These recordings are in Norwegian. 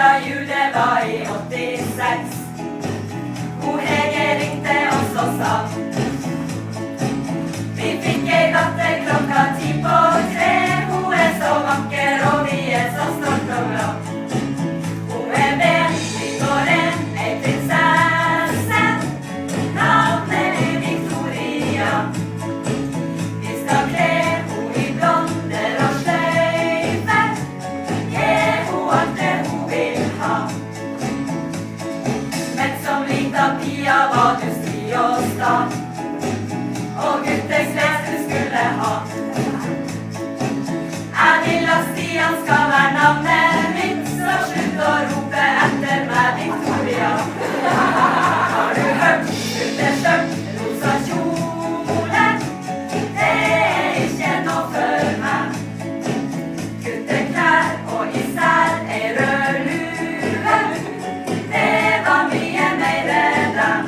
Da julet var i 86. Hun Hege ringte oss og sa vi fikk ei datter klokka 2:10. Hun så vakker og vi så stolt og glad. Hun ben, hvit og ren, ei prinsesse. Navnet Victoria. Vi skal kle hun i blonder og sløyfer. Gi hun alt det hun vil ha. Men som lita pia var du sti og sta. Og gutteklær du skulle ha. Jeg vil at Stian skal være navnet mitt, så slutt å rope etter meg, Victoria. Har du hørt? Gutteskjørt, rosa kjole. Det ikke noe for meg. Gutteklær og især ei rød lue. Det var mye mer enn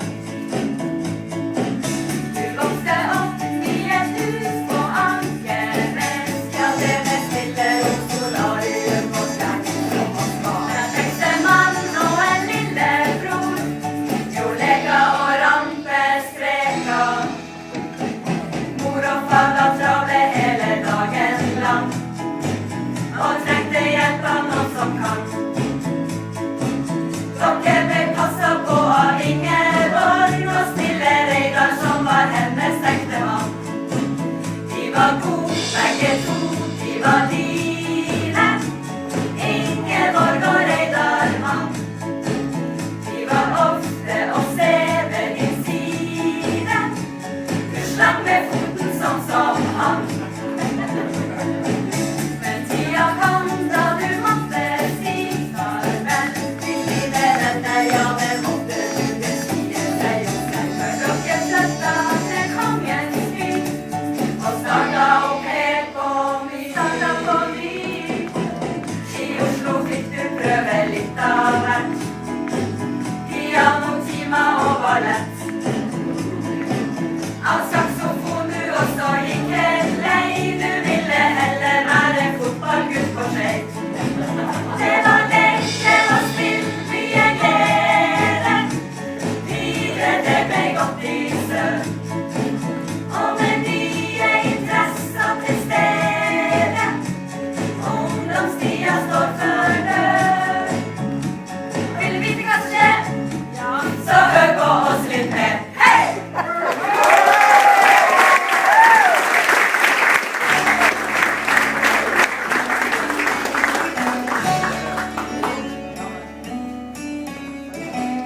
du vokste opp i et hus på Ankernes. Ja, det med stille og solarium og trær som å smake. En tekstemann og en lillebror, jordlega og rampestreker. Mor og far var travle hele dagen lang, og trengte hjelp av noen som kan. Dere ble passet på av Ingeborg og Snille Reidar, som var hennes ektemann. De var gode, begge to, de var dine. Ingeborg og Reidar mann. De var ofte å se ved din side. Du slang med foten som han. Men tida kom da du måtte si farvel. Til dette, ja, det måtte du beskrive seg og seg. For dere flytta til kongens by, og starta opp helt på ny. I Oslo fikk du prøve litt av hvert. Piano, timer og ballett. Av saksofon du også gikk helt lei. Du ville heller være fotballgutt på Skei. Det var lek, det var spill, mye glede. Videre det ble godt i søvn. Og med nye interesser til stede. Ungdomstida står for dør. Vil du vite hva som skjer? Ja. Så hør på oss litt mer. Hei!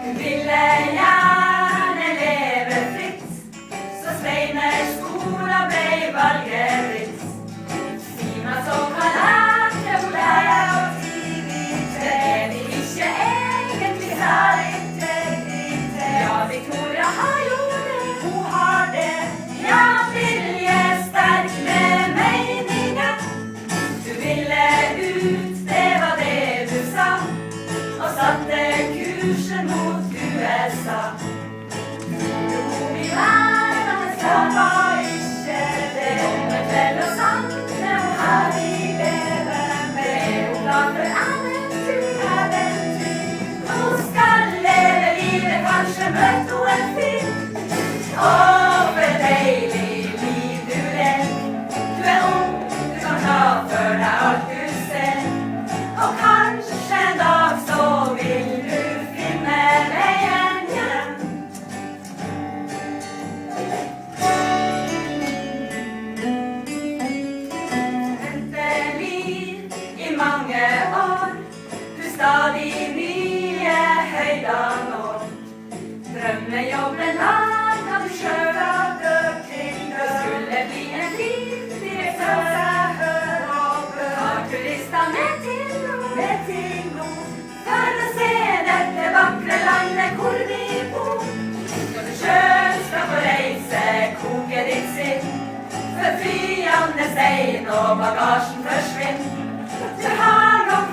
Du ville gjerne leve fritt, så Steinar skola ble valget ditt. Si meg så hva lærte hun deg av tidlig til? Er vi ikke egentlig særlig til? Ja, Victoria har jo det, hun har det. Ja, vilje sterk med meninger. Du ville ut, det var det du sa, og satte kursen mot USA. Du bor i verden, så var ikke det. Med kveld og sant, det hun har i leven. Det hun glad for eventyr. Hun skal leve livet, kanskje møte hun en fyr. Åh, for et deilig liv du lever. Du ung, du kan ta for deg alt du ser. Og kanskje en dag så vil du finne veien hjem. Venteliv i mange år, du stadig nye høyder når. Drømmejobben laga du sjøl fra dør til dør. Skulle bli en bildirektør, hør og bør. Har turister med til nord, for å se dette vakre landet hvor vi bor. Når du sjøl skal få reise, koke ditt sinn, for flyene stein og bagasjen forsvinner. Du har nok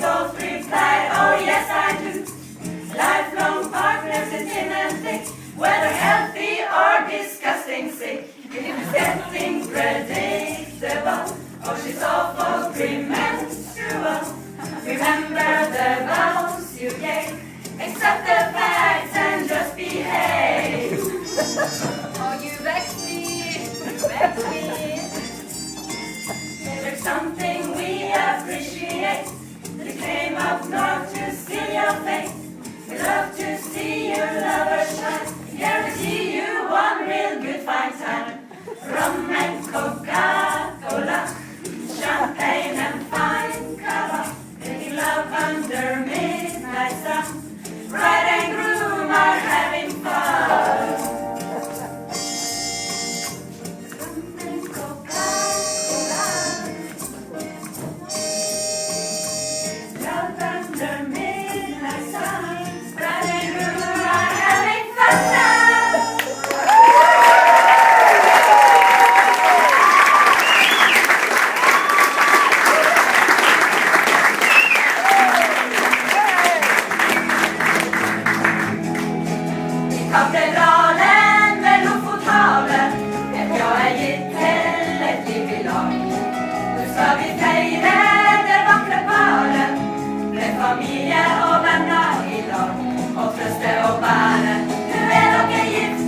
both replied, oh yes I do. Lifelong partners is in and thick, whether healthy or disgusting sick. It's getting predictable, oh she's awful premenstrual. Remember the vows you gave, accept the facts and just behave. Oh, you vex me, vex me. There's something we appreciate. We came up north to see your face. We love to see your lovers shine. Guarantee you one real good fine time. Rum and Coca-Cola, champagne and fine cava. Making love under midnight sun. Bride and groom are having fun. Rum and Coca-Cola, love under midnight sun. Bride and groom are having fun now. Katedralen med Lofothavet, vet jag gitt til et liv I lag. Nu skal vi feire det vakre paret, med familie og venner I lag, og trøste og bære. Nu dere gift,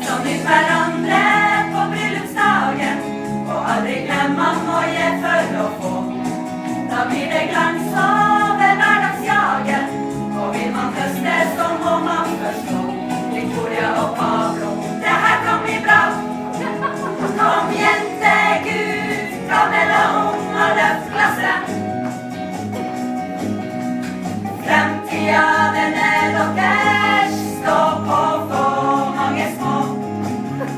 som nytt hverandre på bryllupsdagen, og aldri glem man må gi for å få. Da blir det glans over hverdagsjaget, og vil man høste, så må man forstå. Victoria og Pablo, det her kan bli bra. Kom jente, Gud, gammel og ung og løft glasset. Fremtida, den deres, stå på for mange små.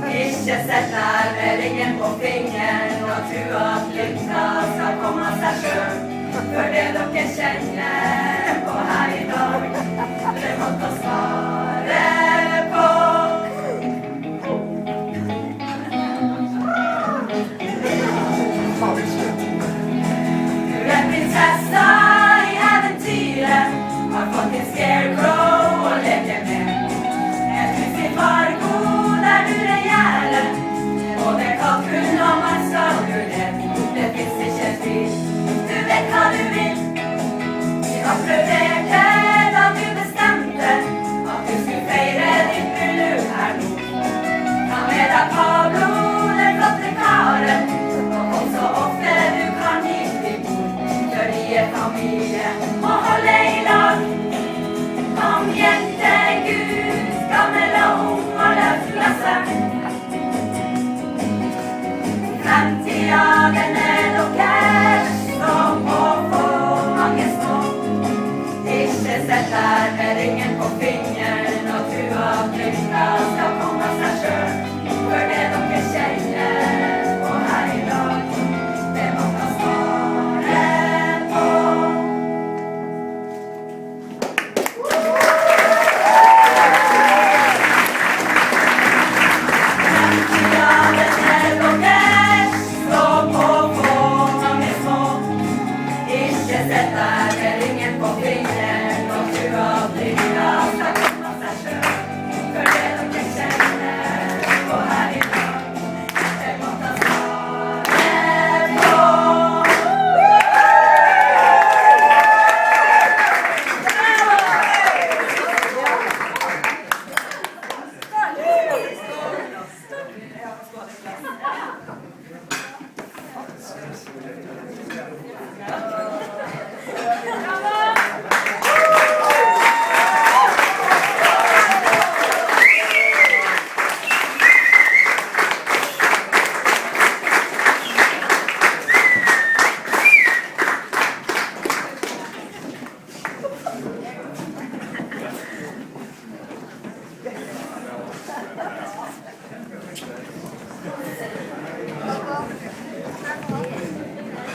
Ikke sett der med ringen på fingeren, og tro at lykta skal komme av seg selv. For det dere kjenner på her I dag, det måtte svare på. Du prinsessa I eventyret, har fått en scarecrow å leke med. En hus I Fargo der du regjerer, og det kan kun om man skal du leve. Det finnes ikke tvil. Du vet hva du vil. Vi applauderte da du bestemte at du skulle feire ditt bryllup her nå. Ta med deg Pablo, den flotte karen, og kom så ofte du kan hit til bord, for I familie.